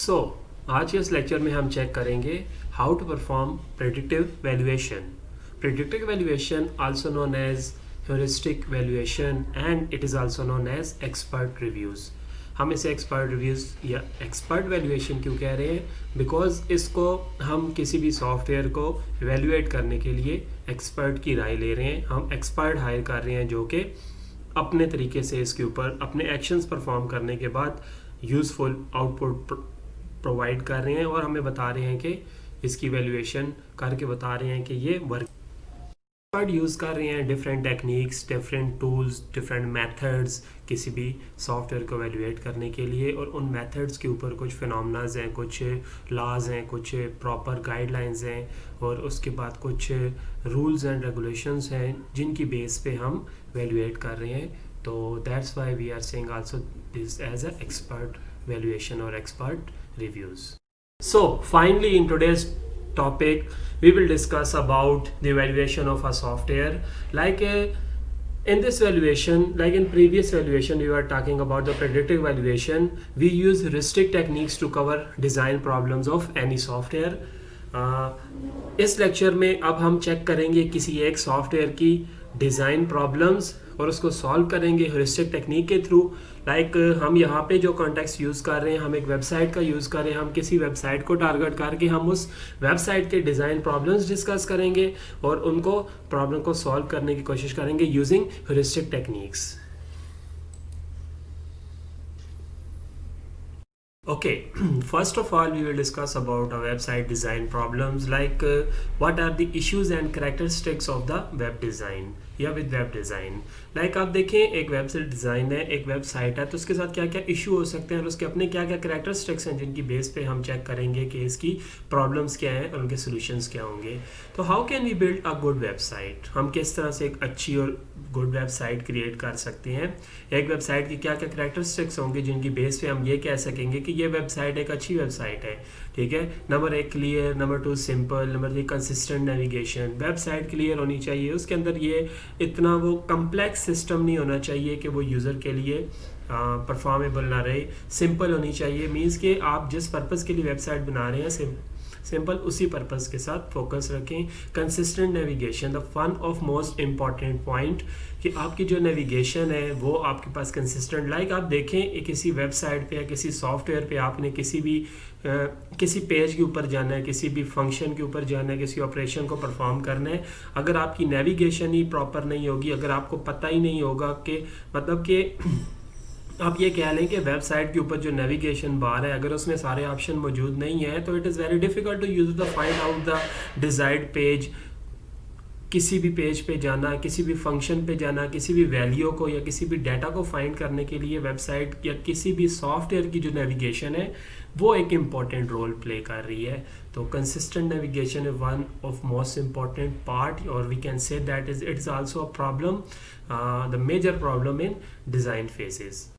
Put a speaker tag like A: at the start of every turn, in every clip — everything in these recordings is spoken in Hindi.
A: सो आज के इस लेक्चर में हम चेक करेंगे how to perform predictive valuation. Predictive valuation also known as heuristic valuation and it is also known as expert reviews. हम इसे एक्सपर्ट रिव्यूज़ या एक्सपर्ट वैल्यूएशन क्यों कह रहे हैं? बिकॉज इसको हम किसी भी सॉफ्टवेयर को वैल्यूएट करने के लिए एक्सपर्ट की राय ले रहे हैं. हम एक्सपर्ट हायर कर रहे हैं जो कि अपने तरीके से इसके ऊपर अपने एक्शंस परफॉर्म करने के बाद यूज़फुल आउटपुट प्रोवाइड कर रहे हैं और हमें बता रहे हैं कि इसकी वैल्यूएशन करके बता रहे हैं कि ये वर्क. एक्सपर्ट यूज़ कर रहे हैं different techniques, different tools, different methods किसी भी सॉफ्टवेयर को वैल्यूएट करने के लिए, और उन मेथड्स के ऊपर कुछ फिनोमेनाज हैं, कुछ लॉज हैं, कुछ प्रॉपर गाइडलाइंस हैं और उसके बाद कुछ रूल्स एंड रेगुलेशंस हैं जिनकी बेस पे हम वैल्यूएट कर रहे हैं. तो that's why we are saying also this as a expert valuation or expert reviews. So finally in today's topic we will discuss about the evaluation of a software. In this valuation, like in previous valuation we were talking about the predictive valuation, we use heuristic techniques to cover design problems of any software. इस लेक्चर में अब हम चेक करेंगे किसी एक सॉफ्टवेयर की डिज़ाइन प्रॉब्लम्स और उसको सॉल्व करेंगे ह्यूरिस्टिक टेक्निक के थ्रू. हम यहाँ पे जो कॉन्टेक्स्ट यूज़ कर रहे हैं, हम एक वेबसाइट का यूज़ कर रहे हैं. हम किसी वेबसाइट को टारगेट करके हम उस वेबसाइट के डिज़ाइन प्रॉब्लम्स डिस्कस करेंगे और उनको प्रॉब्लम को सॉल्व करने की कोशिश करेंगे using heuristic techniques. Okay, first of all we will discuss about a website design problems, what are the issues and characteristics of the web design या विद वेब डिज़ाइन. आप देखें एक वेबसाइट डिज़ाइन है, एक वेबसाइट है, तो उसके साथ क्या क्या इशू हो सकते हैं और उसके अपने क्या क्या कैरेक्टरिस्टिक्स हैं जिनकी बेस पे हम चेक करेंगे कि इसकी प्रॉब्लम्स क्या हैं और उनके सॉल्यूशंस क्या होंगे. तो how can we build a good website, हम किस तरह से एक अच्छी और गुड वेबसाइट क्रिएट कर सकते हैं. एक वेबसाइट की क्या क्या कैरेक्टरिस्टिक्स होंगे जिनकी बेस पे हम ये कह सकेंगे कि ये वेबसाइट एक अच्छी वेबसाइट है. ठीक है, number 1 clear, number 2 simple, number 3 consistent navigation. Website clear होनी चाहिए, उसके अंदर ये इतना वो कम्प्लेक्स सिस्टम नहीं होना चाहिए कि वो यूज़र के लिए परफॉर्मेबल ना रहे. सिंपल होनी चाहिए, मीन्स कि आप जिस पर्पज़ के लिए वेबसाइट बना रहे हैं सिंपल उसी पर्पज़ के साथ फोकस रखें. Consistent navigation, the one of most important point कि आपकी जो नेविगेशन है वो आपके पास कंसिस्टेंट. आप देखें किसी वेबसाइट पे या किसी सॉफ्टवेयर पे आपने किसी पेज के ऊपर जाना है, किसी भी फंक्शन के ऊपर जाना है, किसी ऑपरेशन को परफॉर्म करना है, अगर आपकी नेविगेशन ही प्रॉपर नहीं होगी, अगर आपको पता ही नहीं होगा कि मतलब कि आप ये कह लें कि वेबसाइट के ऊपर जो नेविगेशन बार है अगर उसमें सारे ऑप्शन मौजूद नहीं है तो it is very difficult to use the find out the desired page. किसी भी पेज पे जाना, किसी भी फंक्शन पे जाना, किसी भी वैल्यू को या किसी भी डाटा को फाइंड करने के लिए वेबसाइट या किसी भी सॉफ्टवेयर की जो नेविगेशन है वो एक इम्पॉर्टेंट रोल प्ले कर रही है. तो consistent navigation is one of most important part और we can say that it is also a problem, the major problem in design phases.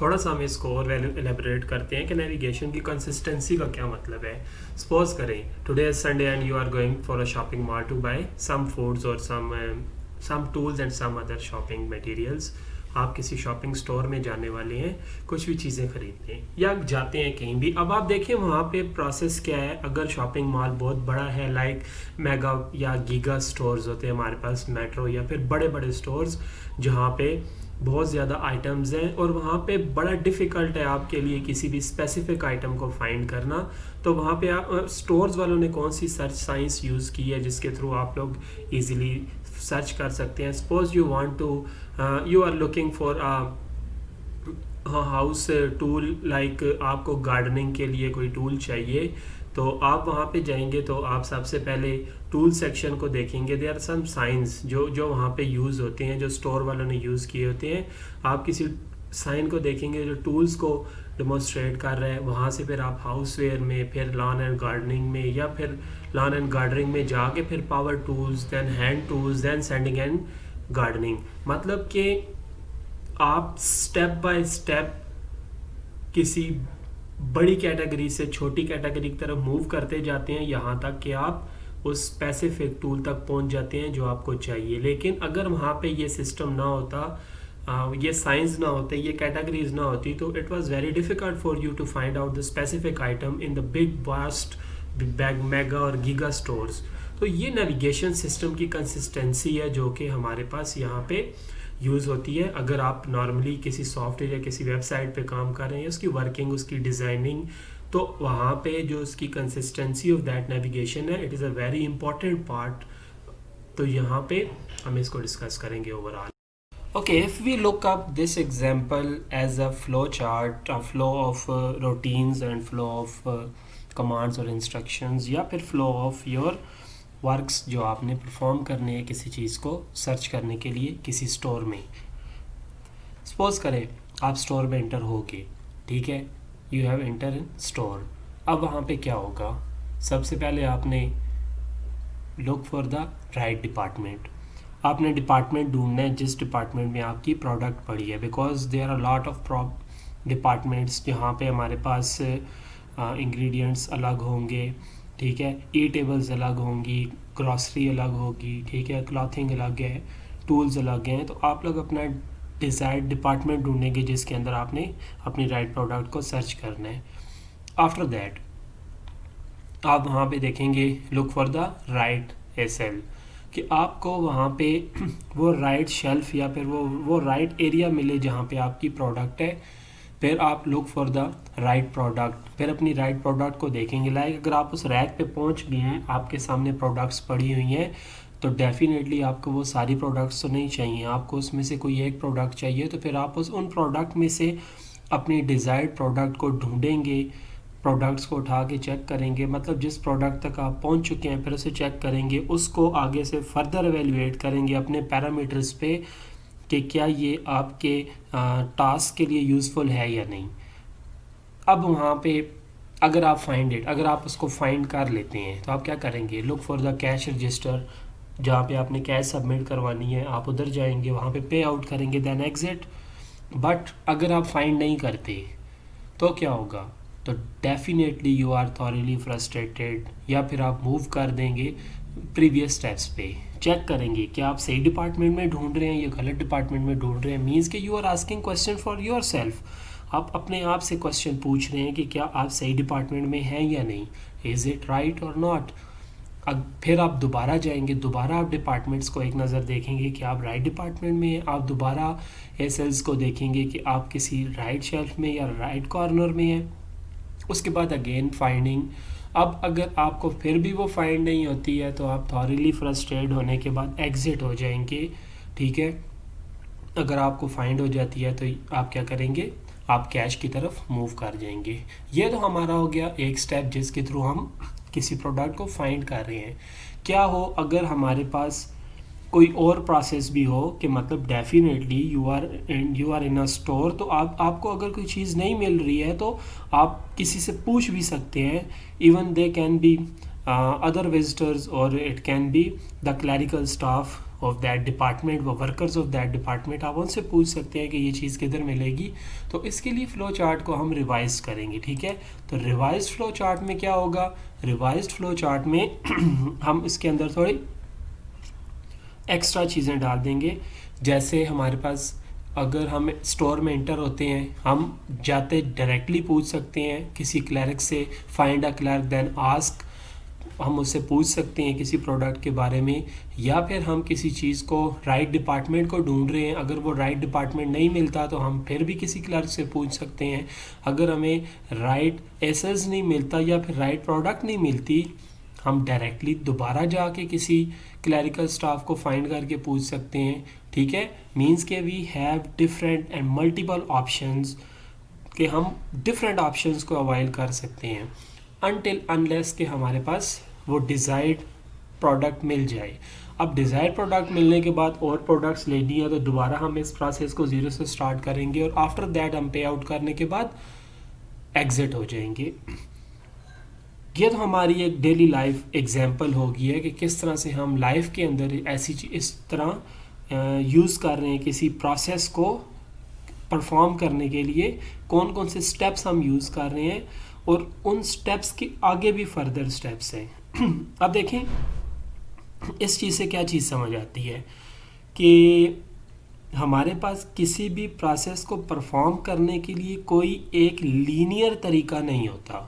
A: थोड़ा सा हम इसको और एलेबरेट करते हैं कि नेविगेशन की कंसिस्टेंसी का क्या मतलब है. सपोज करें today is Sunday and you are going for a shopping mall to buy some foods और some tools and some other shopping materials. आप किसी शॉपिंग स्टोर में जाने वाले हैं कुछ भी चीज़ें खरीदने या जाते हैं कहीं भी. अब आप देखें वहाँ पे प्रोसेस क्या है. अगर शॉपिंग मॉल बहुत बड़ा है, मेगा या गीगा स्टोर्स होते हैं हमारे पास, मेट्रो या फिर बड़े बड़े स्टोर्स जहाँ पे बहुत ज़्यादा आइटम्स हैं और वहाँ पे बड़ा डिफ़िकल्ट है आपके लिए किसी भी स्पेसिफिक आइटम को फाइंड करना. तो वहाँ पे आप स्टोर्स वालों ने कौन सी सर्च साइंस यूज़ की है जिसके थ्रू आप लोग इजीली सर्च कर सकते हैं. Suppose you are looking for house tool, आपको गार्डनिंग के लिए कोई टूल चाहिए तो आप वहाँ पे जाएंगे तो आप सबसे पहले टूल सेक्शन को देखेंगे. देयर आर सम साइंस जो वहाँ पे यूज़ होते हैं, जो स्टोर वालों ने यूज़ किए होते हैं. आप किसी साइन को देखेंगे जो टूल्स को डेमोन्स्ट्रेट कर रहे हैं, वहाँ से फिर आप हाउसवेयर में, फिर लॉन एंड गार्डनिंग में, या फिर लॉन एंड गार्डनिंग में जाके फिर power tools, then hand tools, then sanding and gardening. मतलब कि आप स्टेप बाय स्टेप किसी बड़ी कैटेगरी से छोटी कैटेगरी की तरफ मूव करते जाते हैं यहाँ तक कि आप उस स्पेसिफिक टूल तक पहुँच जाते हैं जो आपको चाहिए. लेकिन अगर वहाँ पे ये सिस्टम ना होता ये साइंस ना होते, ये कैटेगरीज ना होती, तो it was very difficult for you to find out the specific item in the big vast bag mega और गीगा स्टोर्स। तो ये नेविगेशन सिस्टम की कंसिस्टेंसी है जो कि हमारे पास यहाँ पे यूज़ होती है। अगर आप नॉर्मली किसी सॉफ्टवेयर या किसी वेबसाइट पे काम कर रहे हैं, उसकी वर्किंग, उसकी डिज़ाइनिंग, तो वहाँ पे जो उसकी कंसिस्टेंसी ऑफ दैट नेविगेशन है, it is a very important part. तो यहाँ पे हम इसको डिस्कस करेंगे overall. Okay, if we look up this example as a flow chart, a flow of routines and flow of commands or instructions, या फिर flow of your works जो आपने परफॉर्म करने हैं किसी चीज़ को सर्च करने के लिए किसी स्टोर में। सपोज करें आप स्टोर में एंटर होगे, ठीक है, you have enter in store. अब वहाँ पे क्या होगा, सबसे पहले आपने look for the right department. आपने डिपार्टमेंट ढूंढना है जिस डिपार्टमेंट में आपकी प्रोडक्ट पड़ी है, because there are lot of departments जहाँ पे हमारे पास इंग्रेडिएंट्स अलग होंगे, ठीक है, ई टेबल्स अलग होंगी, ग्रॉसरी अलग होगी, ठीक है, क्लॉथिंग अलग है, टूल्स अलग हैं। तो आप लोग अपना डिज़ायर्ड डिपार्टमेंट ढूंढेंगे जिसके अंदर आपने अपनी राइट प्रोडक्ट को सर्च करना है। आफ्टर दैट आप वहाँ पे देखेंगे look for the right aisle, कि आपको वहाँ पे वो राइट शेल्फ या फिर वो राइट एरिया मिले जहाँ पे आपकी प्रोडक्ट है। फिर आप look for the right product, फिर अपनी राइट प्रोडक्ट को देखेंगे। लाइक अगर आप उस रैक पे पहुँच गए हैं, आपके सामने प्रोडक्ट्स पड़ी हुई हैं, तो डेफिनेटली आपको वो सारी प्रोडक्ट्स तो नहीं चाहिए, आपको उसमें से कोई एक प्रोडक्ट चाहिए। तो फिर आप उन प्रोडक्ट में से अपनी डिज़ायर्ड प्रोडक्ट को ढूंढेंगे, प्रोडक्ट्स को उठा के चेक करेंगे, मतलब जिस प्रोडक्ट तक आप पहुंच चुके हैं फिर उसे चेक करेंगे, उसको आगे से फर्दर एवेल्युएट करेंगे अपने पैरामीटर्स पे कि क्या ये आपके टास्क के लिए यूज़फुल है या नहीं। अब वहाँ पे अगर आप उसको फाइंड कर लेते हैं तो आप क्या करेंगे, look for the cash register, जहाँ पे आपने कैश सबमिट करवानी है आप उधर जाएंगे, वहाँ पे पे आउट करेंगे, देन एग्जिट। बट अगर आप फाइंड नहीं करते तो क्या होगा, तो definitely you are thoroughly frustrated, या फिर आप मूव कर देंगे प्रीवियस स्टेप्स पे। चेक करेंगे कि आप सही डिपार्टमेंट में ढूंढ रहे हैं या गलत डिपार्टमेंट में ढूंढ रहे हैं। मीन्स कि you are asking question for yourself, आप अपने आप से क्वेश्चन पूछ रहे हैं कि क्या आप सही डिपार्टमेंट में हैं या नहीं, इज़ इट राइट और नॉट। अब फिर आप दोबारा जाएंगे, दोबारा आप डिपार्टमेंट्स को एक नज़र देखेंगे कि आप राइट डिपार्टमेंट में हैं, आप दोबारा एसएल्स को देखेंगे कि आप किसी राइट शेल्फ में या राइट कॉर्नर में हैं। उसके बाद अगेन फाइंडिंग। अब अगर आपको फिर भी वो फाइंड नहीं होती है तो आप थॉरली फ्रस्ट्रेट होने के बाद एग्जिट हो जाएंगे, ठीक है। अगर आपको फाइंड हो जाती है तो आप क्या करेंगे, आप कैश की तरफ मूव कर जाएंगे। ये तो हमारा हो गया एक स्टेप जिसके थ्रू हम किसी प्रोडक्ट को फाइंड कर रहे हैं। क्या हो अगर हमारे पास कोई और प्रोसेस भी हो कि मतलब definitely you are in a store, तो आपको अगर कोई चीज़ नहीं मिल रही है तो आप किसी से पूछ भी सकते हैं। Even they can be other visitors और it can be the clerical staff of that department, वो वर्कर्स ऑफ दैट डिपार्टमेंट, आप उनसे पूछ सकते हैं कि ये चीज़ किधर मिलेगी। तो इसके लिए फ़्लो चार्ट को हम रिवाइज करेंगे, ठीक है। तो रिवाइज फ़्लो चार्ट में क्या होगा, रिवाइज फ़्लो चार्ट में हम इसके अंदर थोड़ी एक्स्ट्रा चीज़ें डाल देंगे। जैसे हमारे पास अगर हम स्टोर में एंटर होते हैं, हम जाते डायरेक्टली पूछ सकते हैं किसी क्लर्क से, find a clerk then ask, हम उससे पूछ सकते हैं किसी प्रोडक्ट के बारे में। या फिर हम किसी चीज़ को राइट डिपार्टमेंट को ढूंढ रहे हैं, अगर वो राइट डिपार्टमेंट नहीं मिलता तो हम फिर भी किसी क्लर्क से पूछ सकते हैं। अगर हमें राइट एसेस नहीं मिलता या फिर राइट प्रोडक्ट नहीं मिलती, हम डायरेक्टली दोबारा जाके किसी क्लरिकल स्टाफ को फाइंड करके पूछ सकते हैं, ठीक है। मीन्स के we have different and multiple options, कि हम डिफरेंट ऑप्शंस को अवॉइड कर सकते हैं अनटिल अनलेस के हमारे पास वो डिज़ायर्ड प्रोडक्ट मिल जाए। अब डिज़ायर्ड प्रोडक्ट मिलने के बाद और प्रोडक्ट्स लेनी है तो दोबारा हम इस प्रोसेस को ज़ीरो से स्टार्ट करेंगे और आफ्टर दैट हम पे आउट करने के बाद एग्जिट हो जाएंगे। ये तो हमारी एक डेली लाइफ एग्जांपल होगी है कि किस तरह से हम लाइफ के अंदर ऐसी इस तरह यूज़ कर रहे हैं किसी प्रोसेस को परफॉर्म करने के लिए, कौन कौन से स्टेप्स हम यूज़ कर रहे हैं और उन स्टेप्स के आगे भी फर्दर स्टेप्स हैं। अब देखें इस चीज़ से क्या चीज़ समझ आती है कि हमारे पास किसी भी प्रोसेस को परफॉर्म करने के लिए कोई एक लीनियर तरीका नहीं होता।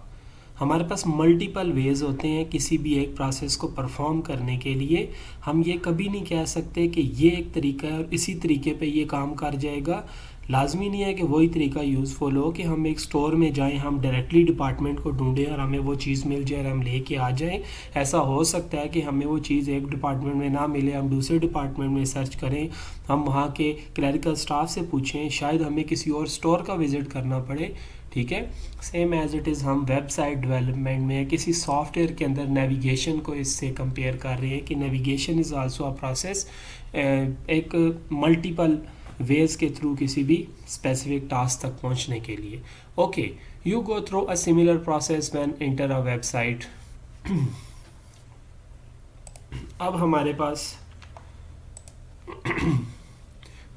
A: हमारे पास मल्टीपल वेज होते हैं किसी भी एक प्रोसेस को परफॉर्म करने के लिए। हम ये कभी नहीं कह सकते कि ये एक तरीका है और इसी तरीके पे ये काम कर जाएगा। लाजमी नहीं है कि वही तरीका यूज़फुल हो कि हम एक स्टोर में जाएं, हम डायरेक्टली डिपार्टमेंट को ढूंढें और हमें वो चीज़ मिल जाए और हम लेके आ जाएं। ऐसा हो सकता है कि हमें वो चीज़ एक डिपार्टमेंट में ना मिले, हम दूसरे डिपार्टमेंट में सर्च करें, हम वहाँ के क्लरिकल स्टाफ से पूछें, शायद हमें किसी और स्टोर का विज़िट करना पड़े। ठीक है, सेम एज इट इज़ हम वेबसाइट डेवलपमेंट में किसी सॉफ्टवेयर के अंदर नेविगेशन को इससे कंपेयर कर रहे हैं कि navigation is also a process, एक मल्टीपल वेज के थ्रू किसी भी स्पेसिफिक टास्क तक पहुंचने के लिए। Okay, you go through a similar process when enter a website. अब हमारे पास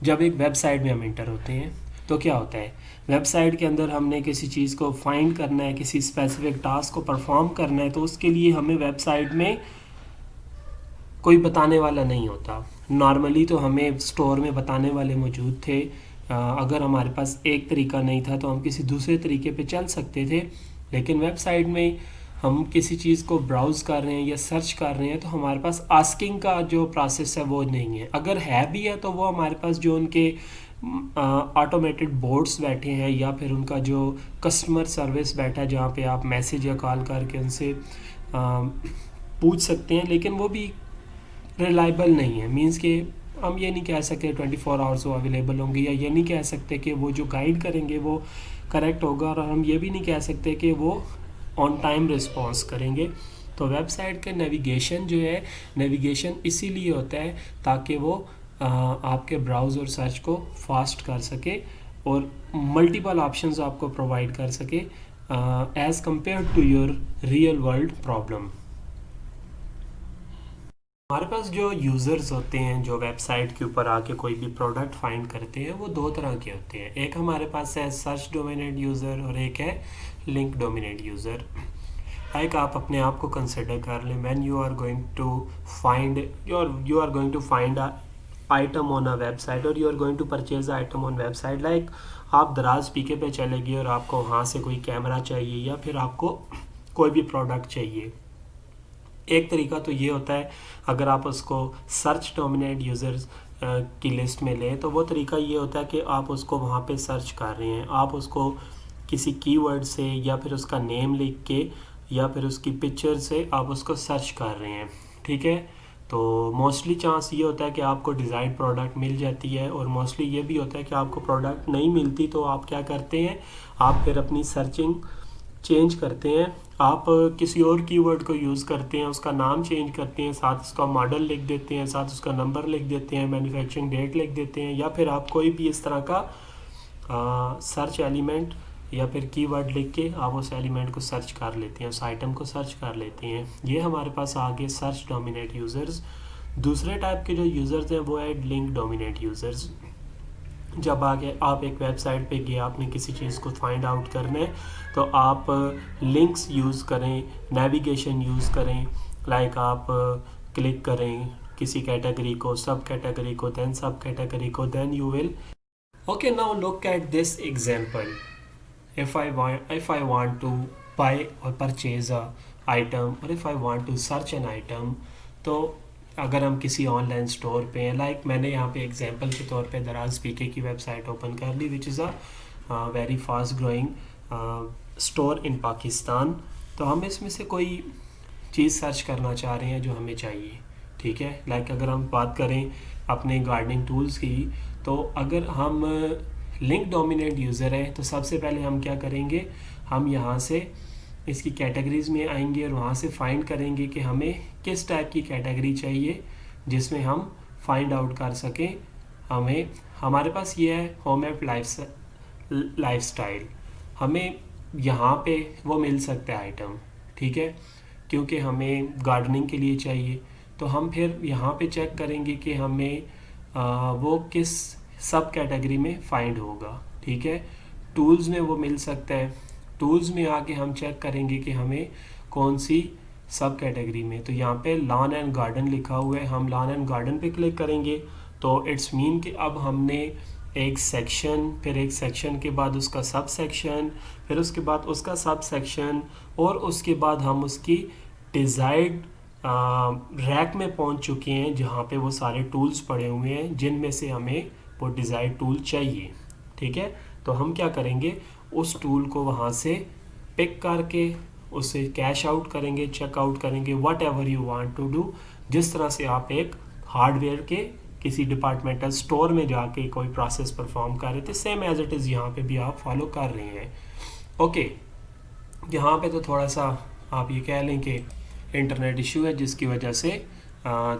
A: जब एक वेबसाइट में हम एंटर होते हैं तो क्या होता है, वेबसाइट के अंदर हमने किसी चीज़ को फाइंड करना है, किसी स्पेसिफिक टास्क को परफॉर्म करना है, तो उसके लिए हमें वेबसाइट में कोई बताने वाला नहीं होता। नॉर्मली तो हमें स्टोर में बताने वाले मौजूद थे। अगर हमारे पास एक तरीका नहीं था तो हम किसी दूसरे तरीके पे चल सकते थे, लेकिन वेबसाइट में हम किसी चीज़ को ब्राउज़ कर रहे हैं या सर्च कर रहे हैं तो हमारे पास आस्किंग का जो प्रोसेस है वो नहीं है। अगर है भी है तो वो हमारे पास जो उनके ऑटोमेटेड बोर्ड्स बैठे हैं या फिर उनका जो कस्टमर सर्विस बैठा है जहाँ पे आप मैसेज या कॉल करके उनसे पूछ सकते हैं, लेकिन वो भी रिलायबल नहीं है। मींस कि हम ये नहीं कह सकते 24 आवर्स वो अवेलेबल होंगे, या ये नहीं कह सकते कि वो जो गाइड करेंगे वो करेक्ट होगा, और हम ये भी नहीं कह सकते कि वो ऑन टाइम रिस्पॉन्स करेंगे। तो वेबसाइट का नेविगेशन जो है, नेविगेशन इसीलिए होता है ताकि वो आपके ब्राउज़ और सर्च को फास्ट कर सके और मल्टीपल ऑप्शंस आपको प्रोवाइड कर सके as compare to your real world problem. हमारे पास जो यूज़र्स होते हैं जो वेबसाइट के ऊपर आके कोई भी प्रोडक्ट फाइंड करते हैं वो दो तरह के होते हैं। एक हमारे पास है सर्च डोमिनेट यूज़र और एक है लिंक डोमिनेट यूज़र। लाइक आप अपने आप को कंसिडर कर लें, when you are going to find a item on a website और you are going to purchase item on website. Like आप दराज पीके पे चले गए और आपको वहाँ से कोई कैमरा चाहिए या फिर आपको कोई भी प्रोडक्ट चाहिए। एक तरीका तो ये होता है, अगर आप उसको सर्च डोमिनेट यूज़र्स की लिस्ट में लें तो वो तरीका ये होता है कि आप उसको वहाँ पे सर्च कर रहे हैं, आप उसको किसी कीवर्ड से या फिर उसका नेम लिख के या फिर उसकी पिक्चर से आप उसको सर्च कर रहे हैं। ठीक है, तो मोस्टली चांस ये होता है कि आपको डिज़ायर्ड प्रोडक्ट मिल जाती है, और मोस्टली ये भी होता है कि आपको प्रोडक्ट नहीं मिलती तो आप क्या करते हैं, आप फिर अपनी सर्चिंग चेंज करते हैं, आप किसी और कीवर्ड को यूज़ करते हैं, उसका नाम चेंज करते हैं, साथ उसका मॉडल लिख देते हैं, साथ उसका नंबर लिख देते हैं, मैन्युफैक्चरिंग डेट लिख देते हैं, या फिर आप कोई भी इस तरह का सर्च एलिमेंट या फिर कीवर्ड लिख के आप उस एलिमेंट को सर्च कर लेते हैं, उस आइटम को सर्च कर लेते हैं। ये हमारे पास आगे सर्च डोमिनेट यूज़र्स। दूसरे टाइप के जो यूज़र्स हैं वो है लिंक डोमिनेट यूज़र्स। जब आगे आप एक वेबसाइट पे गए, आपने किसी चीज़ को फाइंड आउट करना है तो आप लिंक्स यूज़ करें, नेविगेशन यूज़ करें। लाइक आप क्लिक करें किसी कैटेगरी को, सब कैटेगरी को, देन सब कैटेगरी को, then you will okay now look at this example. if I want to buy or purchase a item or if I want to search an item, तो अगर हम किसी ऑनलाइन स्टोर पे हैं, लाइक मैंने यहाँ पे एग्जांपल के तौर पे दराज पीके की वेबसाइट ओपन कर ली which is a very fast growing store in Pakistan. तो हम इसमें से कोई चीज़ सर्च करना चाह रहे हैं जो हमें चाहिए। ठीक है, लाइक अगर हम बात करें अपने गार्डनिंग टूल्स की, तो अगर हम लिंक डोमिनेट यूज़र है तो सबसे पहले हम क्या करेंगे, हम यहाँ से इसकी कैटेगरीज़ में आएंगे और वहाँ से फाइंड करेंगे कि हमें किस टाइप की कैटेगरी चाहिए जिसमें हम फाइंड आउट कर सकें। हमारे पास ये है होम एंड लाइफस्टाइल, हमें यहाँ पे वो मिल सकता है आइटम। ठीक है, क्योंकि हमें गार्डनिंग के लिए चाहिए तो हम फिर यहाँ पे चेक करेंगे कि हमें वो किस सब कैटेगरी में फाइंड होगा। ठीक है, टूल्स में वो मिल सकता है, टूल्स में आके हम चेक करेंगे कि हमें कौन सी सब कैटेगरी में। तो यहाँ पे लॉन एंड गार्डन लिखा हुआ है, हम लॉन एंड गार्डन पे क्लिक करेंगे तो इट्स मीन कि अब हमने एक सेक्शन, फिर एक सेक्शन के बाद उसका सब सेक्शन, फिर उसके बाद उसका सब सेक्शन, और उसके बाद हम उसकी डिज़ायर्ड रैक में पहुंच चुके हैं जहां पे वो सारे टूल्स पड़े हुए हैं जिनमें से हमें वो डिज़ायर्ड टूल चाहिए। ठीक है, तो हम क्या करेंगे, उस टूल को वहां से पिक करके उसे कैश आउट करेंगे, चेक आउट करेंगे, whatever you want to do. जिस तरह से आप एक हार्डवेयर के किसी डिपार्टमेंटल स्टोर में जाके कोई प्रोसेस परफॉर्म कर रहे थे, सेम एज इट इज़ यहाँ पे भी आप फॉलो कर रहे हैं। ओके, यहाँ पे तो थोड़ा सा आप ये कह लें कि इंटरनेट इशू है जिसकी वजह से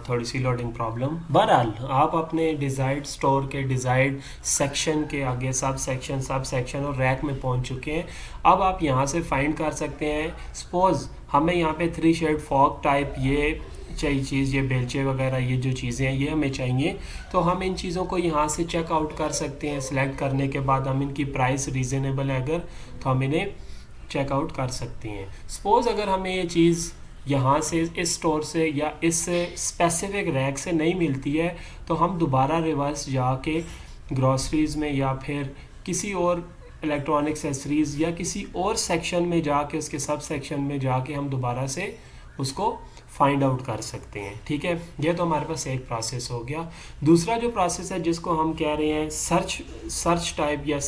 A: थोड़ी सी लोडिंग प्रॉब्लम। बहरहाल आप अपने डिज़ायर्ड स्टोर के डिज़ायर्ड सेक्शन के आगे सब सेक्शन और रैक में पहुंच चुके हैं। अब आप यहाँ से फाइंड कर सकते हैं, सपोज हमें यहाँ पे 3 शेड फॉग टाइप ये चाहिए चीज़, ये बेलचे वगैरह ये जो चीज़ें हैं ये हमें चाहिए, तो हम इन चीज़ों को यहाँ से चेक आउट कर सकते हैं। सिलेक्ट करने के बाद हम इनकी प्राइस रीज़नेबल है अगर, तो हम इन्हें चेकआउट कर सकते हैं। सपोज़ अगर हमें ये चीज़ यहाँ से इस स्टोर से या इस स्पेसिफिक रैक से नहीं मिलती है, तो हम दोबारा रिवर्स जाके ग्रॉसरीज़ में या फिर किसी और इलेक्ट्रॉनिक एक्सेसरीज़ या किसी और सेक्शन में जाके, उसके सब सेक्शन में जाके हम दोबारा से उसको फाइंड आउट कर सकते हैं। ठीक है, ये तो हमारे पास एक प्रोसेस हो गया। दूसरा जो प्रोसेस है जिसको हम कह रहे हैं सर्च टाइप या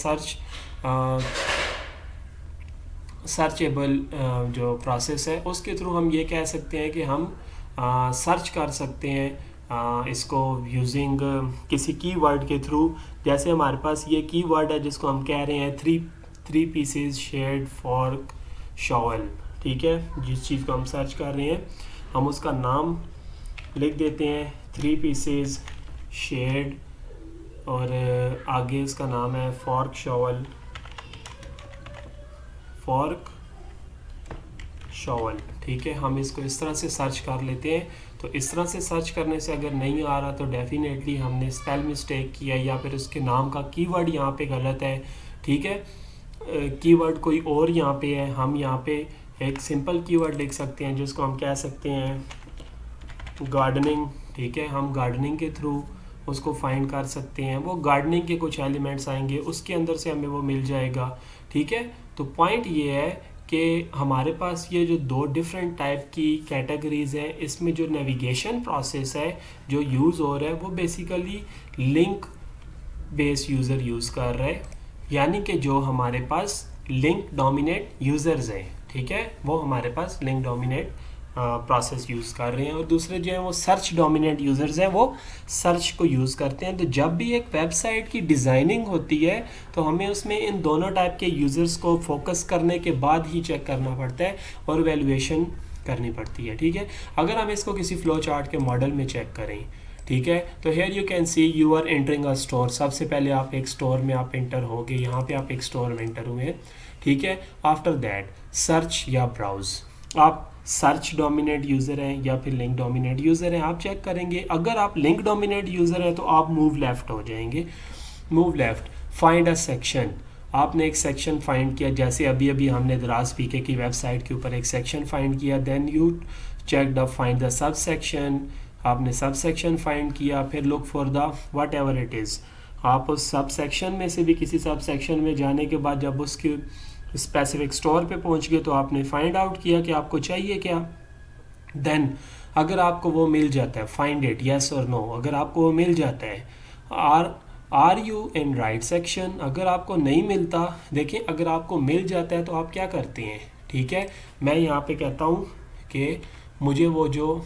A: सर्चेबल जो प्रोसेस है, उसके थ्रू हम ये कह सकते हैं कि हम सर्च कर सकते हैं इसको यूजिंग किसी कीवर्ड के थ्रू। जैसे हमारे पास ये कीवर्ड है जिसको हम कह रहे हैं three pieces shed fork shovel. ठीक है, जिस चीज़ को हम सर्च कर रहे हैं हम उसका नाम लिख देते हैं 3 पीसेस शेड, और आगे इसका नाम है फॉर्क शॉवल। ठीक है, हम इसको इस तरह से सर्च कर लेते हैं। तो इस तरह से सर्च करने से अगर नहीं आ रहा तो डेफिनेटली हमने स्पेल मिस्टेक किया या फिर उसके नाम का कीवर्ड यहाँ पे गलत है। ठीक है, कीवर्ड कोई और यहाँ पे है, हम यहाँ पे एक सिंपल कीवर्ड लिख सकते हैं जिसको हम कह सकते हैं गार्डनिंग। ठीक है, हम गार्डनिंग के थ्रू उसको फाइंड कर सकते हैं। वो गार्डनिंग के कुछ एलिमेंट्स आएंगे, उसके अंदर से हमें वो मिल जाएगा। ठीक है, तो पॉइंट ये है कि हमारे पास ये जो 2 डिफरेंट टाइप की कैटेगरीज हैं, इसमें जो नेविगेशन प्रोसेस है जो यूज़ हो रहा है वो basically link base user use कर रहा है, यानी कि जो हमारे पास लिंक डोमिनेट यूज़र्स हैं। ठीक है, वो हमारे पास लिंक डोमिनेट प्रोसेस यूज़ कर रहे हैं, और दूसरे जो हैं वो सर्च डोमिनेट यूज़र्स हैं, वो सर्च को यूज़ करते हैं। तो जब भी एक वेबसाइट की डिज़ाइनिंग होती है तो हमें उसमें इन दोनों टाइप के यूज़र्स को फोकस करने के बाद ही चेक करना पड़ता है और वैल्यूएशन करनी पड़ती है। ठीक है, अगर हम इसको किसी फ्लो चार्ट के मॉडल में चेक करें, ठीक है, तो here you can see you are entering a store. सबसे पहले आप एक स्टोर में आप एंटर हो गए, यहाँ पे आप एक स्टोर में एंटर हुए हैं। ठीक है, आफ्टर दैट सर्च या ब्राउज, आप सर्च डोमिनेट यूज़र हैं या फिर लिंक डोमिनेट यूज़र हैं, आप चेक करेंगे। अगर आप लिंक डोमिनेट यूज़र हैं तो आप मूव लेफ़्ट हो जाएंगे। Move left, find a section, आपने एक सेक्शन फाइंड किया, जैसे अभी हमने दराज पीके की वेबसाइट के ऊपर एक सेक्शन फाइंड किया। Then you check the find the sub section, आपने सब सेक्शन फाइंड किया। फिर look for the whatever it is, आप उस सब सेक्शन में से भी किसी सब सेक्शन में जाने के बाद जब उसकी स्पेसिफिक स्टोर पे पहुंच गए तो आपने फाइंड आउट किया कि आपको चाहिए क्या। देन अगर आपको वो मिल जाता है, फाइंड इट येस और नो, अगर आपको वो मिल जाता है, are you in right section. अगर आपको नहीं मिलता, देखिए अगर आपको मिल जाता है तो आप क्या करते हैं। ठीक है, मैं यहाँ पे कहता हूँ कि मुझे वो जो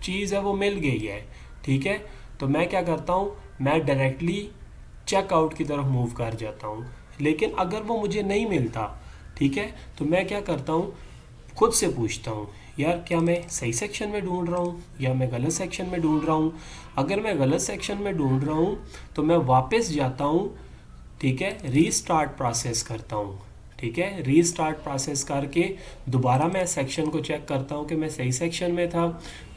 A: चीज़ है वो मिल गई है। ठीक है, तो मैं क्या करता हूँ, मैं डायरेक्टली चेकआउट की तरफ मूव कर जाता हूँ। लेकिन अगर वो मुझे नहीं मिलता, ठीक है, तो मैं क्या करता हूँ, खुद से पूछता हूँ यार क्या मैं सही सेक्शन में ढूंढ रहा हूँ या मैं गलत सेक्शन में ढूंढ रहा हूँ। अगर मैं गलत सेक्शन में ढूंढ रहा हूँ तो मैं वापस जाता हूँ। ठीक है, रीस्टार्ट प्रोसेस करता हूँ। ठीक है, रीस्टार्ट प्रोसेस करके दोबारा मैं सेक्शन को चेक करता हूँ कि मैं सही सेक्शन में था।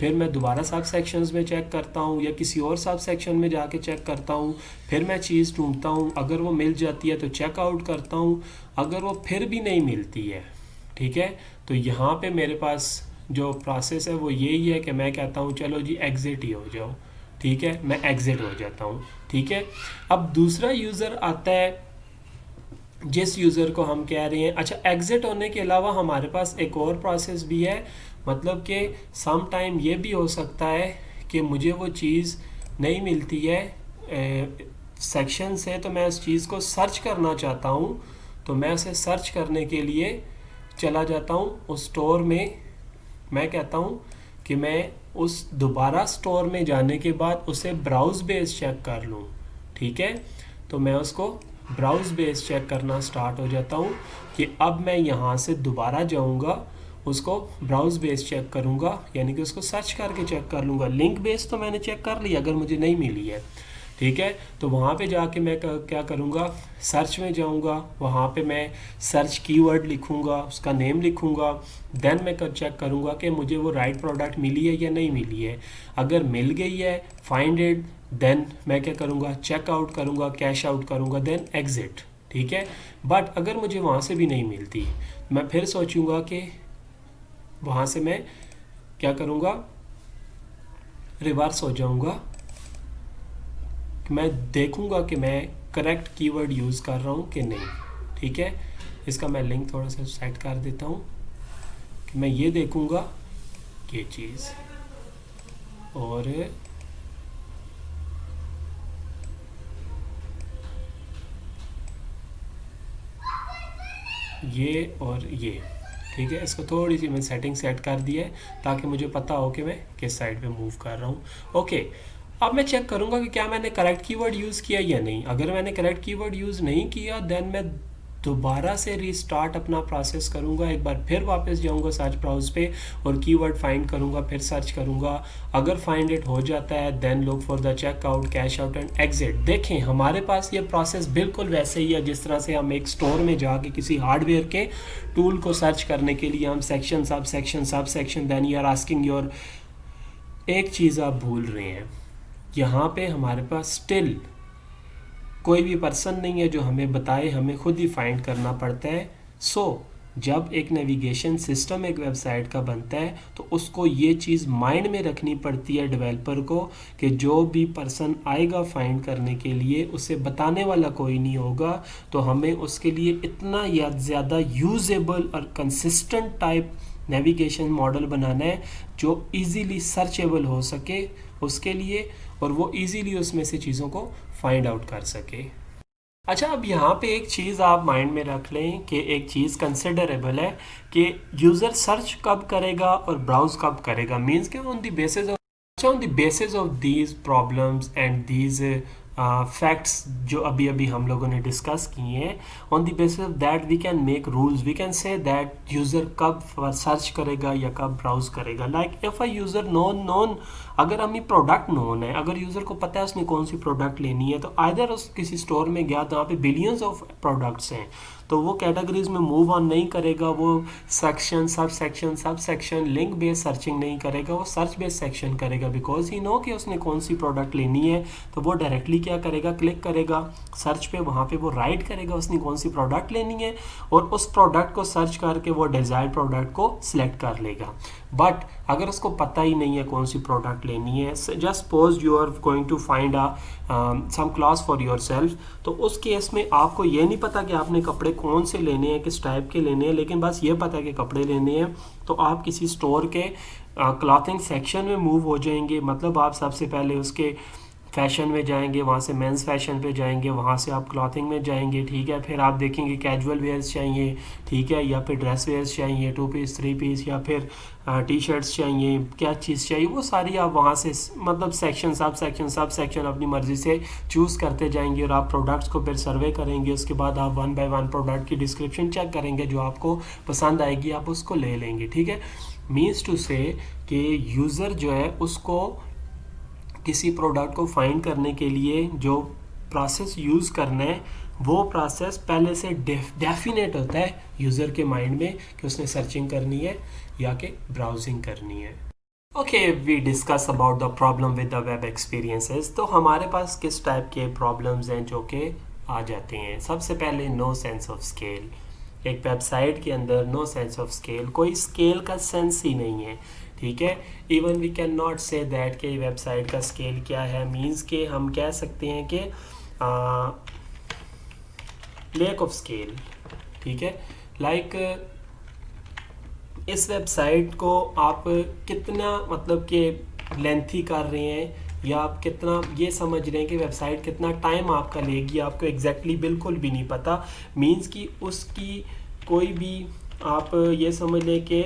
A: फिर मैं दोबारा सब सेक्शंस में चेक करता हूँ या किसी और सब सेक्शन में जाके चेक करता हूँ। फिर मैं चीज़ ढूंढता हूँ, अगर वो मिल जाती है तो चेकआउट करता हूँ। अगर वो फिर भी नहीं मिलती है, ठीक है, तो यहाँ पे मेरे पास जो प्रोसेस है वो यही है कि मैं कहता हूँ चलो जी एग्ज़िट ही हो जाओ। ठीक है, मैं एग्जिट हो जाता हूँ। ठीक है, अब दूसरा यूज़र आता है जिस यूज़र को हम कह रहे हैं, अच्छा एग्जिट होने के अलावा हमारे पास एक और प्रोसेस भी है, मतलब कि सम टाइम ये भी हो सकता है कि मुझे वो चीज़ नहीं मिलती है सेक्शन से, तो मैं उस चीज़ को सर्च करना चाहता हूँ, तो मैं उसे सर्च करने के लिए चला जाता हूँ उस स्टोर में। मैं कहता हूँ कि मैं उस दोबारा स्टोर में जाने के बाद उसे ब्राउज़ बेस चेक कर लूँ। ठीक है, तो मैं उसको ब्राउज़ बेस चेक करना स्टार्ट हो जाता हूँ कि अब मैं यहाँ से दोबारा जाऊँगा, उसको ब्राउज़ बेस चेक करूँगा, यानी कि उसको सर्च करके चेक कर लूँगा। लिंक बेस तो मैंने चेक कर लिया अगर मुझे नहीं मिली है। ठीक है, तो वहाँ पे जाके मैं क्या करूँगा, सर्च में जाऊँगा, वहाँ पे मैं सर्च कीवर्ड लिखूँगा, उसका नेम लिखूँगा, देन मैं चेक करूँगा कि मुझे वो राइट प्रोडक्ट मिली है या नहीं मिली है। अगर मिल गई है, फाइंड इट, देन मैं क्या करूँगा, चेक आउट करूँगा, कैश आउट करूँगा, देन एग्जिट। ठीक है, बट अगर मुझे वहाँ से भी नहीं मिलती, मैं फिर सोचूंगा कि वहाँ से मैं क्या करूँगा, रिवर्स हो जाऊँगा, मैं देखूंगा कि मैं करेक्ट कीवर्ड यूज़ कर रहा हूँ कि नहीं। ठीक है, इसका मैं लिंक थोड़ा सा सेट कर देता हूँ कि मैं ये देखूंगा ये चीज़, और ये और ये। ठीक है, इसको थोड़ी सी मैं सेटिंग सेट कर दी है ताकि मुझे पता हो कि मैं किस साइड पे मूव कर रहा हूँ। ओके, अब मैं चेक करूँगा कि क्या मैंने करेक्ट कीवर्ड यूज़ किया या नहीं। अगर मैंने करेक्ट कीवर्ड यूज़ नहीं किया, देन मैं दोबारा से रीस्टार्ट अपना प्रोसेस करूँगा, एक बार फिर वापस जाऊँगा सर्च ब्राउज पे और कीवर्ड फाइंड करूँगा, फिर सर्च करूँगा। अगर फाइंड इट हो जाता है, then look for the checkout, cash out and exit. देखें, हमारे पास ये प्रोसेस बिल्कुल वैसे ही है जिस तरह से हम एक स्टोर में जाके किसी हार्डवेयर के टूल को सर्च करने के लिए हम section sub section, then you are asking your. एक चीज़ आप भूल रहे हैं, यहाँ पे हमारे पास स्टिल कोई भी पर्सन नहीं है जो हमें बताए, हमें खुद ही फाइंड करना पड़ता है। जब एक नेविगेशन सिस्टम एक वेबसाइट का बनता है तो उसको ये चीज़ माइंड में रखनी पड़ती है डेवलपर को कि जो भी पर्सन आएगा फाइंड करने के लिए, उसे बताने वाला कोई नहीं होगा, तो हमें उसके लिए इतना या ज़्यादा यूजेबल और कंसिस्टेंट टाइप नेविगेशन मॉडल बनाना है जो इजीली सर्चेबल हो सके उसके लिए, और वो इजीली उसमें से चीज़ों को फाइंड आउट कर सके। अच्छा, अब यहाँ पे एक चीज़ आप माइंड में रख लें कि एक चीज़ कंसिडरेबल है कि यूज़र सर्च कब करेगा और ब्राउज कब करेगा। मीन्स कि on the basis of these problems and these facts जो अभी अभी हम लोगों ने डिस्कस किए हैं, on the basis of that we can make rules, we can say that user कब सर्च करेगा या कब ब्राउज करेगा। Like if a user known अगर हमें प्रोडक्ट नोन है, अगर यूज़र को पता है उसने कौन सी प्रोडक्ट लेनी है, तो आइदर उस किसी स्टोर में गया तो वहाँ पे बिलियंस ऑफ प्रोडक्ट्स हैं, तो वो कैटेगरीज में मूव ऑन नहीं करेगा, वो section sub section link based searching नहीं करेगा, वो सर्च बेस्ड सेक्शन करेगा, बिकॉज ही नो कि उसने कौन सी प्रोडक्ट लेनी है। तो वो डायरेक्टली क्या करेगा, क्लिक करेगा सर्च पे, वहाँ पे वो राइट करेगा उसने कौन सी प्रोडक्ट लेनी है, और उस प्रोडक्ट को सर्च करके वो डिज़ायर्ड प्रोडक्ट को सिलेक्ट कर लेगा। बट अगर उसको पता ही नहीं है कौन सी प्रोडक्ट लेनी है, just suppose you are going to find some clothes for yourself, तो उस केस में आपको ये नहीं पता कि आपने कपड़े कौन से लेने हैं, किस टाइप के लेने हैं, लेकिन बस ये पता है कि कपड़े लेने हैं, तो आप किसी स्टोर के क्लॉथिंग सेक्शन में मूव हो जाएंगे। मतलब आप सबसे पहले उसके फैशन में जाएंगे, वहाँ से मेंस फैशन पे जाएंगे, वहाँ से आप क्लॉथिंग में जाएंगे। ठीक है, फिर आप देखेंगे कैजुअल वेयर्स चाहिए, ठीक है, या फिर ड्रेस वेयर्स चाहिए, 2 पीस 3 पीस, या फिर टी शर्ट्स चाहिए, क्या चीज़ चाहिए, वो सारी आप वहाँ से मतलब सेक्शन सब सेक्शन अपनी मर्ज़ी से चूज़ करते जाएंगे, और आप प्रोडक्ट्स को फिर सर्वे करेंगे। उसके बाद आप 1 बाय 1 प्रोडक्ट की डिस्क्रिप्शन चेक करेंगे, जो आपको पसंद आएगी आप उसको ले लेंगे। ठीक है, मीन्स टू से कि यूज़र जो है उसको किसी प्रोडक्ट को फाइंड करने के लिए जो प्रोसेस यूज़ करना है, वो प्रोसेस पहले से डेफिनेट होता है यूज़र के माइंड में कि उसने सर्चिंग करनी है या कि ब्राउजिंग करनी है। Okay, we discuss about the problem with the web experiences. तो हमारे पास किस टाइप के प्रॉब्लम्स हैं जो कि आ जाते हैं। सबसे पहले नो सेंस ऑफ स्केल। एक वेबसाइट के अंदर नो सेंस ऑफ स्केल, कोई स्केल का सेंस ही नहीं है। ठीक है। Even we can not say that कि वेबसाइट का स्केल क्या है, मीन्स के हम कह सकते हैं कि लैक ऑफ स्केल, ठीक है। लाइक इस वेबसाइट को आप कितना मतलब कि लेंथी कर रहे हैं, या आप कितना ये समझ रहे हैं कि वेबसाइट कितना टाइम आपका लेगी, आपको एग्जैक्टली बिल्कुल भी नहीं पता। मीन्स कि उसकी कोई भी आप ये समझ लें कि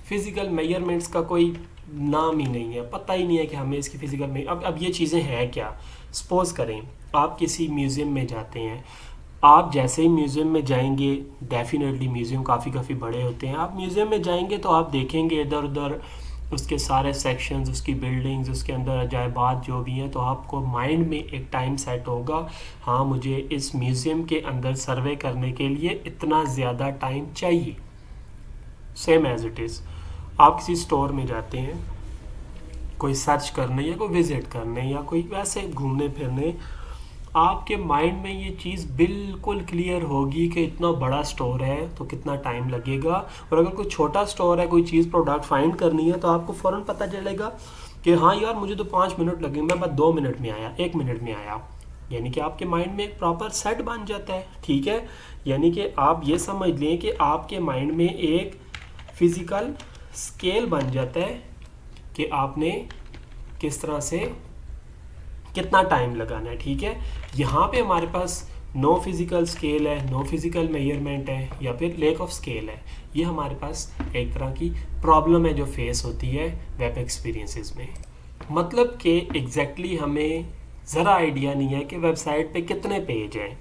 A: फिज़िकल मेजरमेंट्स का कोई नाम ही नहीं है, पता ही नहीं है कि हमें इसकी फिज़िकल अब ये चीज़ें हैं क्या। सपोज करें आप किसी म्यूज़ियम में जाते हैं, आप जैसे ही म्यूज़ियम में जाएंगे, डेफिनेटली म्यूज़ियम काफ़ी बड़े होते हैं, आप म्यूज़ियम में जाएंगे तो आप देखेंगे इधर उधर उसके सारे सेक्शंस, उसकी बिल्डिंग्स, उसके अंदर अजायबात जो भी हैं, तो आपको माइंड में एक टाइम सेट होगा, हाँ मुझे इस म्यूज़ियम के अंदर सर्वे करने के लिए इतना ज़्यादा टाइम चाहिए। सेम एज इट इज़ आप किसी स्टोर में जाते हैं कोई सर्च करने या कोई विज़िट करने या कोई वैसे घूमने फिरने, आपके माइंड में ये चीज़ बिल्कुल क्लियर होगी कि इतना बड़ा स्टोर है तो कितना टाइम लगेगा, और अगर कोई छोटा स्टोर है, कोई चीज़ प्रोडक्ट फाइंड करनी है, तो आपको फ़ौरन पता चलेगा कि हाँ यार मुझे तो 5 मिनट लगेंगे, मैं बस 2 मिनट में आया, 1 मिनट में आया। यानी कि आपके माइंड में एक प्रॉपर सेट बन जाता है, ठीक है। यानी कि आप ये समझ लें कि आपके माइंड में एक फिज़िकल स्केल बन जाता है कि आपने किस तरह से कितना टाइम लगाना है, ठीक है। यहाँ पे हमारे पास नो फिज़िकल स्केल है, नो फिज़िकल मेजरमेंट है, या फिर लैक ऑफ स्केल है। ये हमारे पास एक तरह की प्रॉब्लम है जो फेस होती है वेब एक्सपीरियंसेस में। मतलब कि एग्जैक्टली हमें ज़रा आइडिया नहीं है कि वेबसाइट पे कितने पेज हैं,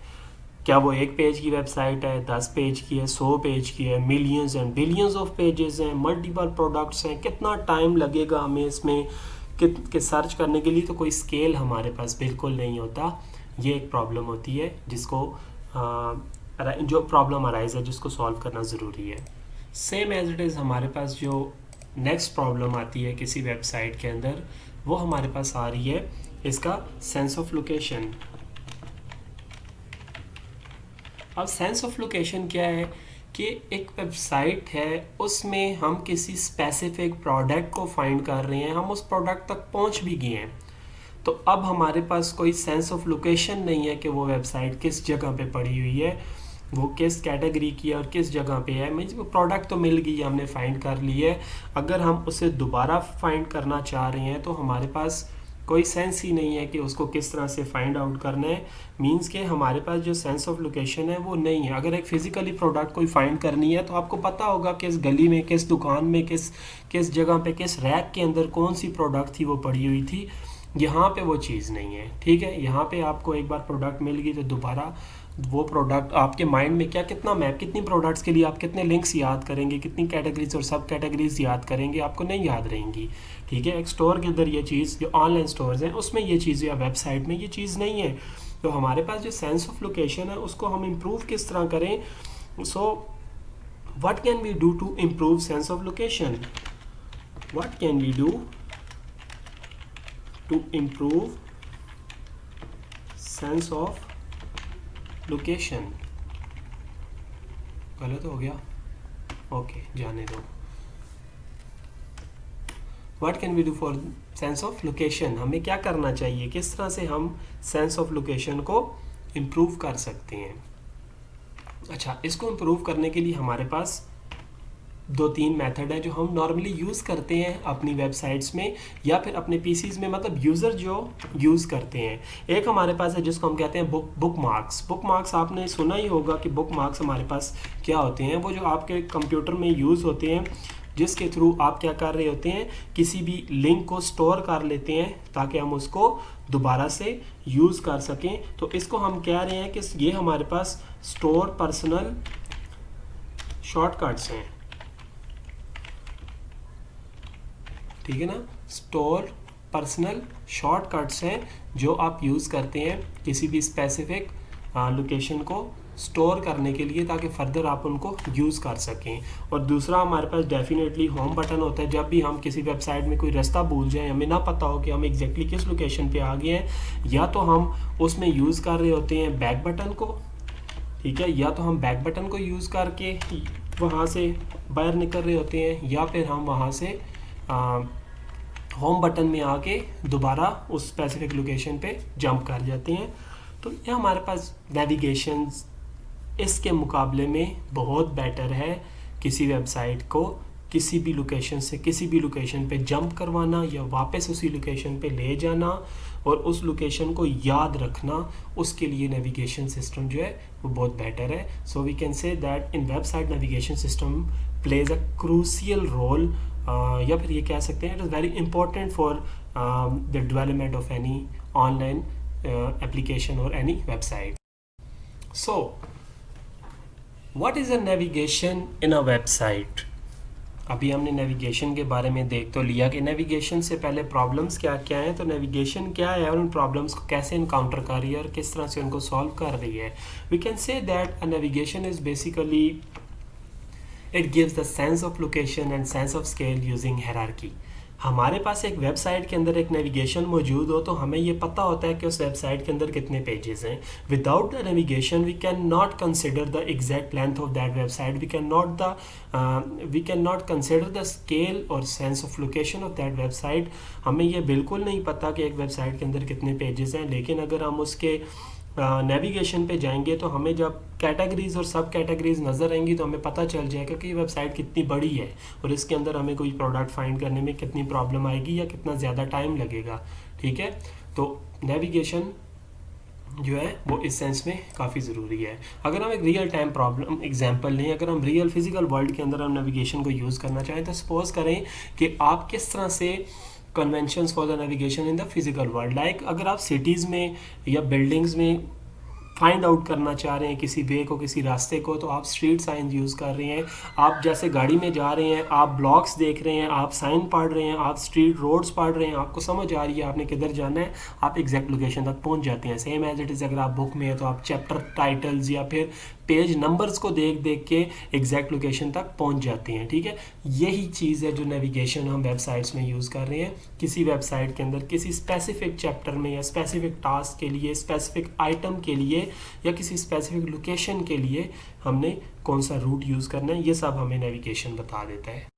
A: क्या वो 1 पेज की वेबसाइट है, 10 पेज की है, 100 पेज की है, millions and billions of pages हैं, मल्टीपल प्रोडक्ट्स हैं, कितना टाइम लगेगा हमें इसमें कि सर्च करने के लिए। तो कोई स्केल हमारे पास बिल्कुल नहीं होता। ये एक प्रॉब्लम होती है जिसको जो प्रॉब्लम अराइज है जिसको सॉल्व करना ज़रूरी है। सेम एज इट इज़ हमारे पास जो नेक्स्ट प्रॉब्लम आती है किसी वेबसाइट के अंदर, वो हमारे पास आ रही है इसका सेंस ऑफ लोकेशन। अब सेंस ऑफ लोकेशन क्या है कि एक वेबसाइट है, उसमें हम किसी स्पेसिफिक प्रोडक्ट को फाइंड कर रहे हैं, हम उस प्रोडक्ट तक पहुंच भी गए हैं, तो अब हमारे पास कोई सेंस ऑफ लोकेशन नहीं है कि वो वेबसाइट किस जगह पे पड़ी हुई है, वो किस कैटेगरी की है और किस जगह पे है। मीन्स वो प्रोडक्ट तो मिल गई, हमने फाइंड कर ली है, अगर हम उसे दोबारा फाइंड करना चाह रहे हैं तो हमारे पास कोई सेंस ही नहीं है कि उसको किस तरह से फाइंड आउट करना है। मींस के हमारे पास जो सेंस ऑफ लोकेशन है वो नहीं है। अगर एक फिजिकली प्रोडक्ट कोई फाइंड करनी है तो आपको पता होगा किस गली में, किस दुकान में, किस जगह पे, किस रैक के अंदर कौन सी प्रोडक्ट थी वो पड़ी हुई थी। यहाँ पे वो चीज़ नहीं है, ठीक है। यहाँ पे आपको एक बार प्रोडक्ट मिल गई तो दोबारा वो प्रोडक्ट आपके माइंड में कितना मैप, कितनी प्रोडक्ट्स के लिए आप कितने लिंक्स याद करेंगे, कितनी कैटेगरीज और सब कैटेगरीज याद करेंगे, आपको नहीं याद रहेंगी, ठीक है। एक स्टोर के अंदर ये चीज़, जो ऑनलाइन स्टोर्स हैं उसमें ये चीज़, या वेबसाइट में ये चीज़ नहीं है। तो हमारे पास जो सेंस ऑफ लोकेशन है उसको हम इम्प्रूव किस तरह करें। So what can we do to improve sense of location? What can we do to improve sense of location? गलत हो गया, ओके जाने दो। What can we do for sense of location? हमें क्या करना चाहिए, किस तरह से हम सेंस ऑफ लोकेशन को इम्प्रूव कर सकते हैं। अच्छा, इसको इम्प्रूव करने के लिए हमारे पास 2-3 मेथड है जो हम नॉर्मली यूज़ करते हैं अपनी वेबसाइट्स में या फिर अपने पीसीज में, मतलब यूज़र जो यूज़ करते हैं। एक हमारे पास है जिसको हम कहते हैं बुक मार्क्स। बुक मार्क्स आपने सुना ही होगा कि बुक मार्क्स हमारे पास क्या होते हैं। वो जो आपके कंप्यूटर में यूज़ होते हैं, जिसके थ्रू आप क्या कर रहे होते हैं, किसी भी लिंक को स्टोर कर लेते हैं ताकि हम उसको दोबारा से यूज़ कर सकें। तो इसको हम कह रहे हैं कि ये हमारे पास स्टोर पर्सनल शॉर्टकट्स हैं, ठीक है ना। स्टोर पर्सनल शॉर्टकट्स हैं जो आप यूज़ करते हैं किसी भी स्पेसिफिक लोकेशन को स्टोर करने के लिए ताकि फर्दर आप उनको यूज़ कर सकें। और दूसरा हमारे पास डेफिनेटली होम बटन होता है। जब भी हम किसी वेबसाइट में कोई रास्ता भूल जाएं, हमें ना पता हो कि हम एग्जैक्टली किस लोकेशन पे आ गए हैं, या तो हम उसमें यूज़ कर रहे होते हैं बैक बटन को, ठीक है, या तो हम बैक बटन को यूज़ करके वहाँ से बाहर निकल रहे होते हैं, या फिर हम वहाँ से होम बटन में आके दोबारा उस स्पेसिफिक लोकेशन पे जंप कर जाते हैं। तो ये हमारे पास नेविगेशन इसके मुकाबले में बहुत बेटर है किसी वेबसाइट को किसी भी लोकेशन से किसी भी लोकेशन पे जंप करवाना या वापस उसी लोकेशन पे ले जाना और उस लोकेशन को याद रखना, उसके लिए नेविगेशन सिस्टम जो है वो बहुत बेटर है। So we can say that in website navigation system plays a crucial role, या फिर ये कह सकते हैं it is very important for the development of any online application और any website. So what is a navigation in a website? अभी हमने नेविगेशन के बारे में देख तो लिया कि नेविगेशन से पहले प्रॉब्लम्स क्या क्या हैं, तो नेविगेशन क्या है और उन प्रॉब्लम्स को कैसे इनकाउंटर कर रही है और किस तरह से उनको सॉल्व कर रही है। We can say that a navigation is basically it gives the sense of location and sense of scale using hierarchy. हमारे पास एक वेबसाइट के अंदर एक नेविगेशन मौजूद हो तो हमें ये पता होता है कि उस वेबसाइट के अंदर कितने पेजेस हैं। Without the navigation we can not consider the exact length of that website, we can not consider the scale और sense of location of that website. हमें ये बिल्कुल नहीं पता कि एक वेबसाइट के अंदर कितने पेजेस हैं, लेकिन अगर हम उसके नेविगेशन पे जाएंगे तो हमें जब कैटेगरीज और सब कैटेगरीज नज़र आएंगी तो हमें पता चल जाएगा कि ये वेबसाइट कितनी बड़ी है और इसके अंदर हमें कोई प्रोडक्ट फाइंड करने में कितनी प्रॉब्लम आएगी या कितना ज़्यादा टाइम लगेगा। ठीक है, तो नेविगेशन जो है वो इस सेंस में काफ़ी ज़रूरी है। अगर हम एक रियल टाइम प्रॉब्लम एग्जांपल लें, अगर हम रियल फिजिकल वर्ल्ड के अंदर हम नेविगेशन को यूज़ करना चाहें तो सपोज करें कि आप किस तरह से conventions for the navigation in the physical world, like अगर आप सिटीज़ में या बिल्डिंग्स में फाइंड आउट करना चाह रहे हैं किसी वे को किसी रास्ते को, तो आप स्ट्रीट साइन यूज़ कर रहे हैं। आप जैसे गाड़ी में जा रहे हैं, आप ब्लॉक्स देख रहे हैं, आप साइन पढ़ रहे हैं, आप स्ट्रीट रोड्स पढ़ रहे हैं, आपको समझ आ रही है आपने किधर जाना है, आप एग्जैक्ट लोकेशन तक पहुंच जाते हैं। सेम एज इट इज़ अगर आप बुक में है तो आप चैप्टर टाइटल्स या फिर पेज नंबर्स को देख देख के एग्जैक्ट लोकेशन तक पहुंच जाते हैं। ठीक है, यही चीज़ है जो नेविगेशन हम वेबसाइट्स में यूज़ कर रहे हैं। किसी वेबसाइट के अंदर किसी स्पेसिफिक चैप्टर में या स्पेसिफिक टास्क के लिए, स्पेसिफिक आइटम के लिए या किसी स्पेसिफिक लोकेशन के लिए हमने कौन सा रूट यूज़ करना है, ये सब हमें नेविगेशन बता देता है।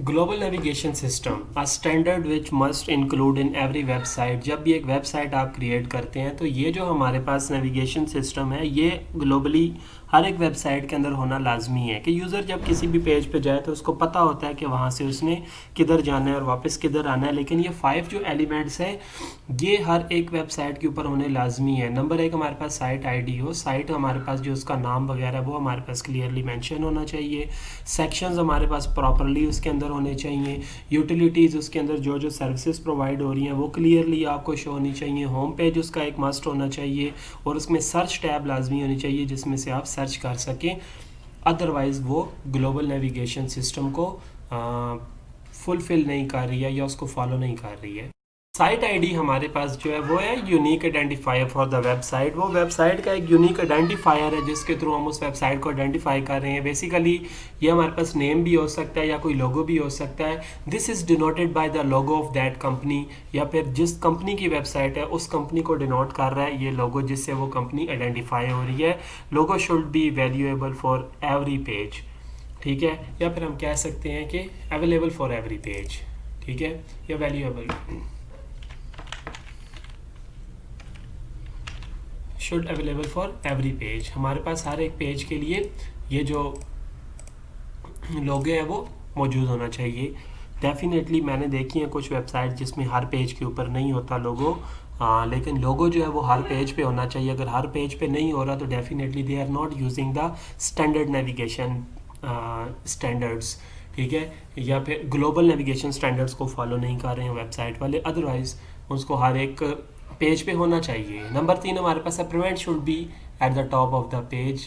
A: Global navigation system a standard which must include in every website. जब भी एक वेबसाइट आप क्रिएट करते हैं तो ये जो हमारे पास नेविगेशन सिस्टम है ये ग्लोबली हर एक वेबसाइट के अंदर होना लाजमी है कि यूज़र जब किसी भी पेज पे जाए तो उसको पता होता है कि वहाँ से उसने किधर जाना है और वापस किधर आना है। लेकिन ये 5 जो एलिमेंट्स हैं ये हर एक वेबसाइट के ऊपर होने लाजमी है। नंबर 1 हमारे पास साइट आईडी हो, साइट हमारे पास जो उसका नाम वगैरह वो हमारे पास क्लियरली मेंशन होना चाहिए। सेक्शंस हमारे पास प्रॉपरली उसके अंदर होने चाहिए। यूटिलिटीज़ उसके अंदर जो जो सर्विसेज प्रोवाइड हो रही हैं वो क्लियरली आपको शो होनी चाहिए। होम पेज उसका एक मस्ट होना चाहिए और उसमें सर्च टैब लाजमी होनी चाहिए जिसमें से आप सर्च कर सकें, अदरवाइज़ वो ग्लोबल नेविगेशन सिस्टम को फुलफिल नहीं कर रही है या उसको फॉलो नहीं कर रही है। साइट आईडी हमारे पास जो है वो है unique identifier for the website. वो वेबसाइट का एक यूनिक आइडेंटिफायर है जिसके थ्रू हम उस वेबसाइट को आइडेंटिफाई कर रहे हैं। बेसिकली ये हमारे पास नेम भी हो सकता है या कोई लोगो भी हो सकता है। This is denoted by the logo of that company, या फिर जिस कंपनी की वेबसाइट है उस कंपनी को डिनोट कर रहा है ये लोगो जिससे वो कंपनी आइडेंटिफाई हो रही है। Logo should be valuable for every page, ठीक है, या फिर हम कह सकते हैं कि अवेलेबल फॉर एवरी पेज, ठीक है, या valuable should available for every page. हमारे पास हर एक पेज के लिए ये जो लोगो है वो मौजूद होना चाहिए। डेफिनेटली मैंने देखी है कुछ वेबसाइट जिसमें हर पेज के ऊपर नहीं होता लोगो, लेकिन लोगो जो है वो हर पेज पे होना चाहिए। अगर हर पेज पे नहीं हो रहा तो definitely they are not using the standard navigation standards, ठीक है, या फिर ग्लोबल नेविगेशन स्टैंडर्ड्स को फॉलो नहीं कर रहे हैं वेबसाइट वाले, अदरवाइज उसको हर एक पेज पे होना चाहिए। नंबर 3 हमारे पास prevent should be at the top of the page.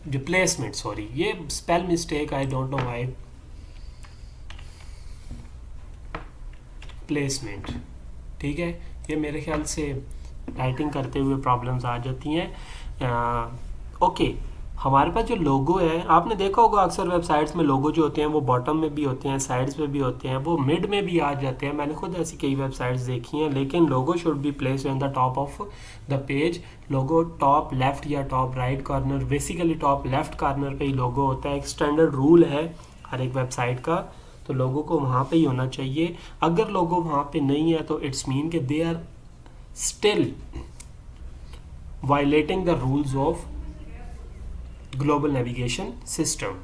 A: Replacement, sorry ये spell mistake, I don't know why. Placement, ठीक है, ये मेरे ख्याल से राइटिंग करते हुए प्रॉब्लम्स आ जाती हैं। ओके, हमारे पास जो लोगो है, आपने देखा होगा अक्सर वेबसाइट्स में लोगो जो होते हैं वो बॉटम में भी होते हैं, साइड्स पे भी होते हैं, वो मिड में भी आ जाते हैं। मैंने खुद ऐसी कई वेबसाइट्स देखी हैं, लेकिन logo should be placed on the top of the page. Logo top left या top right corner, basically top left corner पे ही लोगो होता है। एक स्टैंडर्ड रूल है हर एक वेबसाइट का, तो लोगो को वहाँ पे ही होना चाहिए। अगर लोगो वहाँ पे नहीं है तो इट्स मीन कि they are still violating the rules of global navigation system.